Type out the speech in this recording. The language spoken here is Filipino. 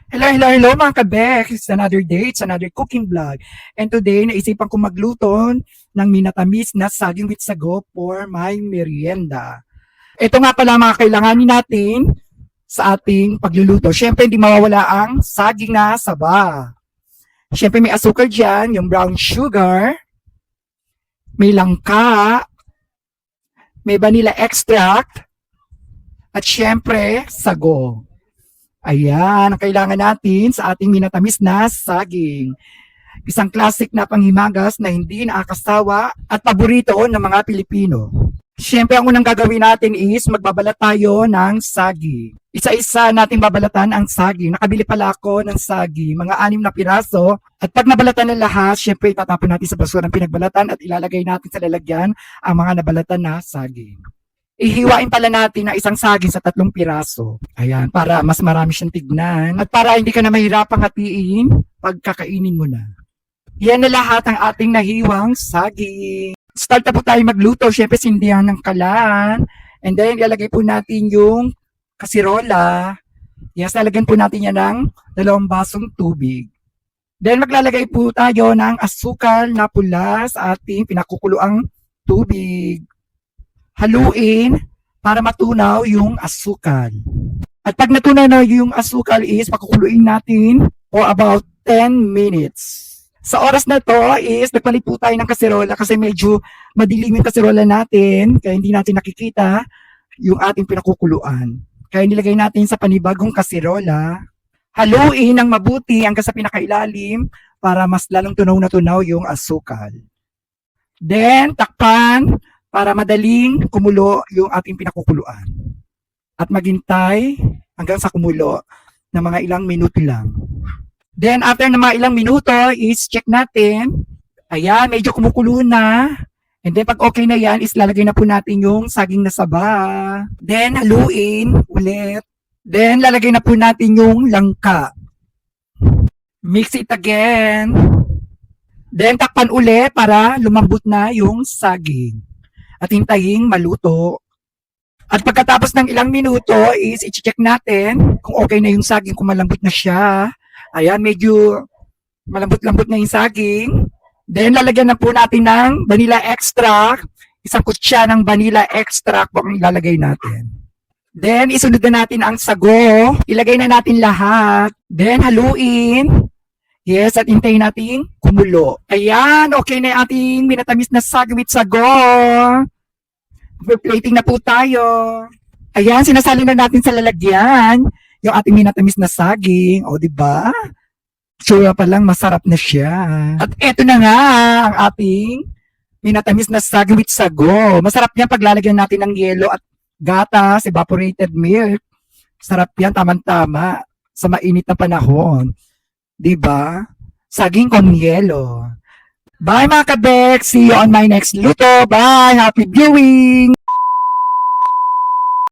Hello mga kabek! It's another day, it's another cooking vlog. And today, naisipan ko magluto ng minatamis na saging with sago for my merienda. Ito nga pala mga kailanganin natin sa ating pagluluto. Siyempre, hindi mawawala ang saging na saba. Siyempre, may asukal dyan, yung brown sugar, may langka, may vanilla extract, at siyempre, sago. Ayan, ang kailangan natin sa ating minatamis na saging. Isang classic na panghimagas na hindi nakakasawa at paborito ng mga Pilipino. Siyempre, ang unang gagawin natin is magbabalat tayo ng saging. Isa-isa natin babalatan ang saging. Nakabili pala ako ng saging, mga 6 na piraso. At pag nabalatan ng lahat, siyempre itatapon natin sa basura ng pinagbalatan at ilalagay natin sa lalagyan ang mga nabalatan na saging. Ihiwain pala natin ang isang saging sa 3 piraso. Ayan, para mas marami siyang tignan. At para hindi ka na mahirapang hatiin pag kakainin mo na. Yan na lahat ang ating nahiwang saging. Start na po tayo magluto. Siyempre, sindihan ng kalan. And then, ilalagay po natin yung kasirola. Yes, lalagyan po natin yan ng 2 basong tubig. Then, maglalagay po tayo ng asukal na pula sa ating pinakukuluang tubig. Haluin para matunaw yung asukal. At pag natunaw na yung asukal is pakukuluin natin for about 10 minutes. Sa oras na to is nagpalit po tayo ng kaserola kasi medyo madilim yung kaserola natin kaya hindi natin nakikita yung ating pinakukuluan. Kaya nilagay natin sa panibagong kaserola. Haluin ng mabuti hanggang sa pinakailalim para mas lalong tunaw na tunaw yung asukal. Then takpan para madaling kumulo yung ating pinakukuluan. At maghintay hanggang sa kumulo na mga ilang minuto lang. Then after na mga ilang minuto is check natin. Ayan, medyo kumukulo na. And then pag okay na yan is lalagay na po natin yung saging na saba. Then haluin ulit. Then lalagay na po natin yung langka. Mix it again. Then takpan ulit para lumambot na yung saging. At hintayin maluto. At pagkatapos ng ilang minuto is i-check natin kung okay na yung saging, kung malambot na siya. Ayan, medyo malambot-lambot na yung saging. Then lalagyan na po natin ng vanilla extract. Isang kutsa ng vanilla extract po ang ilalagay natin. Then isunod na natin ang sago. Ilagay na natin lahat. Then haluin. Yes, at hintayin natin kumulo. Ayan, okay na yung ating minatamis na saging with sago. Plating na po tayo. Ayan, sinasali na natin sa lalagyan yung ating minatamis na saging. O, diba? Sura pa lang, masarap na siya. At eto na nga ang ating minatamis na saging with sago. Masarap yan pag lalagyan natin ng yelo at gatas, evaporated milk. Sarap yan, tamang-tama sa mainit na panahon. Diba? Saging con yelo. Bye mga kabek! See you on my next luto. Bye! Happy viewing!